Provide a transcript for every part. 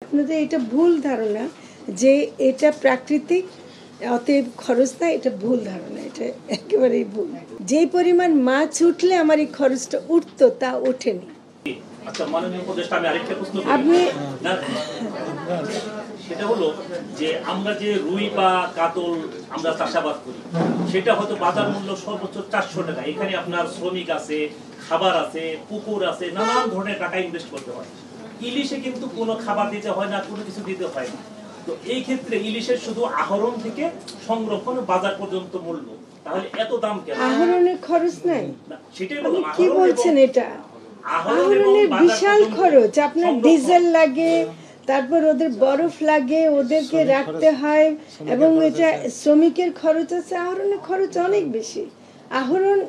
আপনাদের এটা ভুল ধারণা যে এটা প্রাকৃতিক, অতএব খরচ না, এটা ভুল ধারণা, এটা একেবারেই ভুল। যে পরিমাণ মাছ উঠলে আমার এই খরচটা উঠতো তা ওঠেনি। আচ্ছা মাননীয় উপদেষ্টা, আমি আরেকটা প্রশ্ন করি। আপনি সেটা হলো যে আমরা যে রুই বা কাতল আমরা চাষাবাদ করি, সেটা হয়তো বাজার মূল্য সর্বোচ্চ 400 টাকা। এখানে আপনার শ্রমিক আছে, খাবার আছে, পুকুর আছে, নানান ধরনের টাকা ইনভেস্ট করতে হয়। ইলিশে কিন্তু কোনো খাবার দিতে হয় না, কোনো কিছু দিতে হয় না। তো এই ক্ষেত্রে ইলিশের শুধু আহরণ থেকে সংরক্ষণ বাজার পর্যন্ত মূল্য, তাহলে এত দাম কেন? আহরণের খরচ নাই? সেটাই বললাম, কি বলছেন এটা? আহরণের বিশাল খরচ, আপনার ডিজেল লাগে, তারপর ওদের বরফ লাগে, ওদেরকে রাখতে হয়, এবং এটা শ্রমিকের খরচ আছে। আহরণের খরচ অনেক বেশি। আহরণ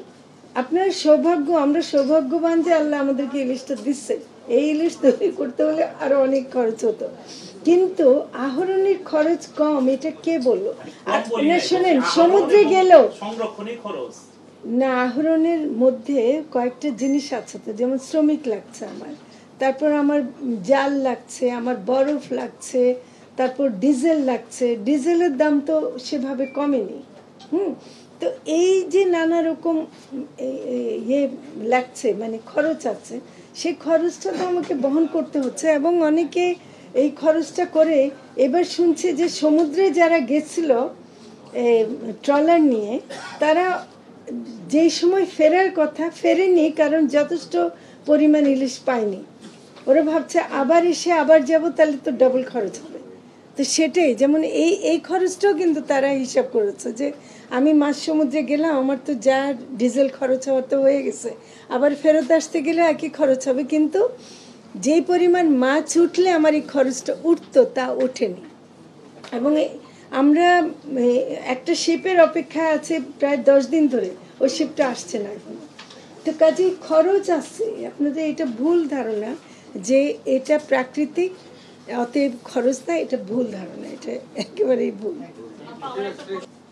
আপনার সৌভাগ্য, আমরা সৌভাগ্যবান যে আল্লাহ আমাদেরকে ইলিশটা দিচ্ছে। এই ইলিশ তৈরি করতে হলে আরো অনেক খরচ হতো, কিন্তু আহরণের খরচ কম, এটা কে বললো? আপনার শোনেন, সমুদ্রে গেলেও সংরক্ষণের খরচ না, আহরণের মধ্যে কয়েকটা জিনিস আছে তো, যেমন শ্রমিক লাগছে আমার, তারপর আমার জাল লাগছে, আমার বরফ লাগছে, তারপর ডিজেল লাগছে। ডিজেলের দাম তো সেভাবে কমেনি। তো এই যে নানা রকম ইয়ে লাগছে, মানে খরচ আছে, সেই খরচটা তো আমাকে বহন করতে হচ্ছে। এবং অনেকে এই খরচটা করে, এবার শুনছে যে সমুদ্রে যারা গেছিল ট্রলার নিয়ে, তারা যেই সময় ফেরার কথা ফেরেনি, কারণ যথেষ্ট পরিমাণ ইলিশ পায়নি। ওরা ভাবছে আবার এসে আবার যাব, তাহলে তো ডাবল খরচ হবে। তো সেটাই, যেমন এই খরচটাও কিন্তু তারা হিসাব করেছে যে আমি মাছ সমুদ্রে গেলাম, আমার তো যা ডিজেল খরচ হওয়ার তো হয়ে গেছে, আবার ফেরত আসতে গেলে একই খরচ হবে, কিন্তু যেই পরিমাণ মাছ উঠলে আমার এই খরচটা উঠতো তা ওঠেনি। এবং আমরা একটা শিপের অপেক্ষায় আছে প্রায় 10 দিন ধরে, ওই শিপটা আসছে না এখনো। তো কাজেই খরচ আছে। আপনাদের এটা ভুল ধারণা যে এটা প্রাকৃতিক, অতএব খরচ না, এটা ভুল ধারণা, এটা একেবারেই ভুল।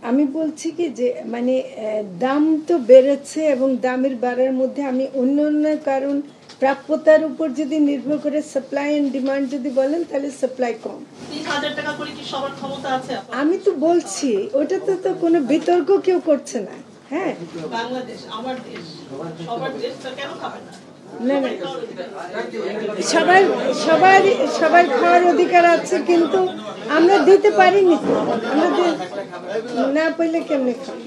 আমি বলছি কি যে মানে দাম তো বেড়েছে, এবং দামের বাড়ার মধ্যে আমি অন্য অন্য কারণ প্রাপ্যতার উপর যদি নির্ভর করে সাপ্লাই এন্ড ডিমান্ড যদি বলেন, তাহলে সাপ্লাই কম। 30,000 টাকা করে কি সবার ক্ষমতা আছে? আমি তো বলছি ওটাতে তো কোনো বিতর্ক কেউ করছে না। হ্যাঁ, বাংলাদেশ আমার দেশ, সবার দেশ, তো কেন খাবে না? না না, সবার খাওয়ার অধিকার আছে, কিন্তু আমরা দিতে পারিনি তো। আমরা না পেলে কেমনে খাবো?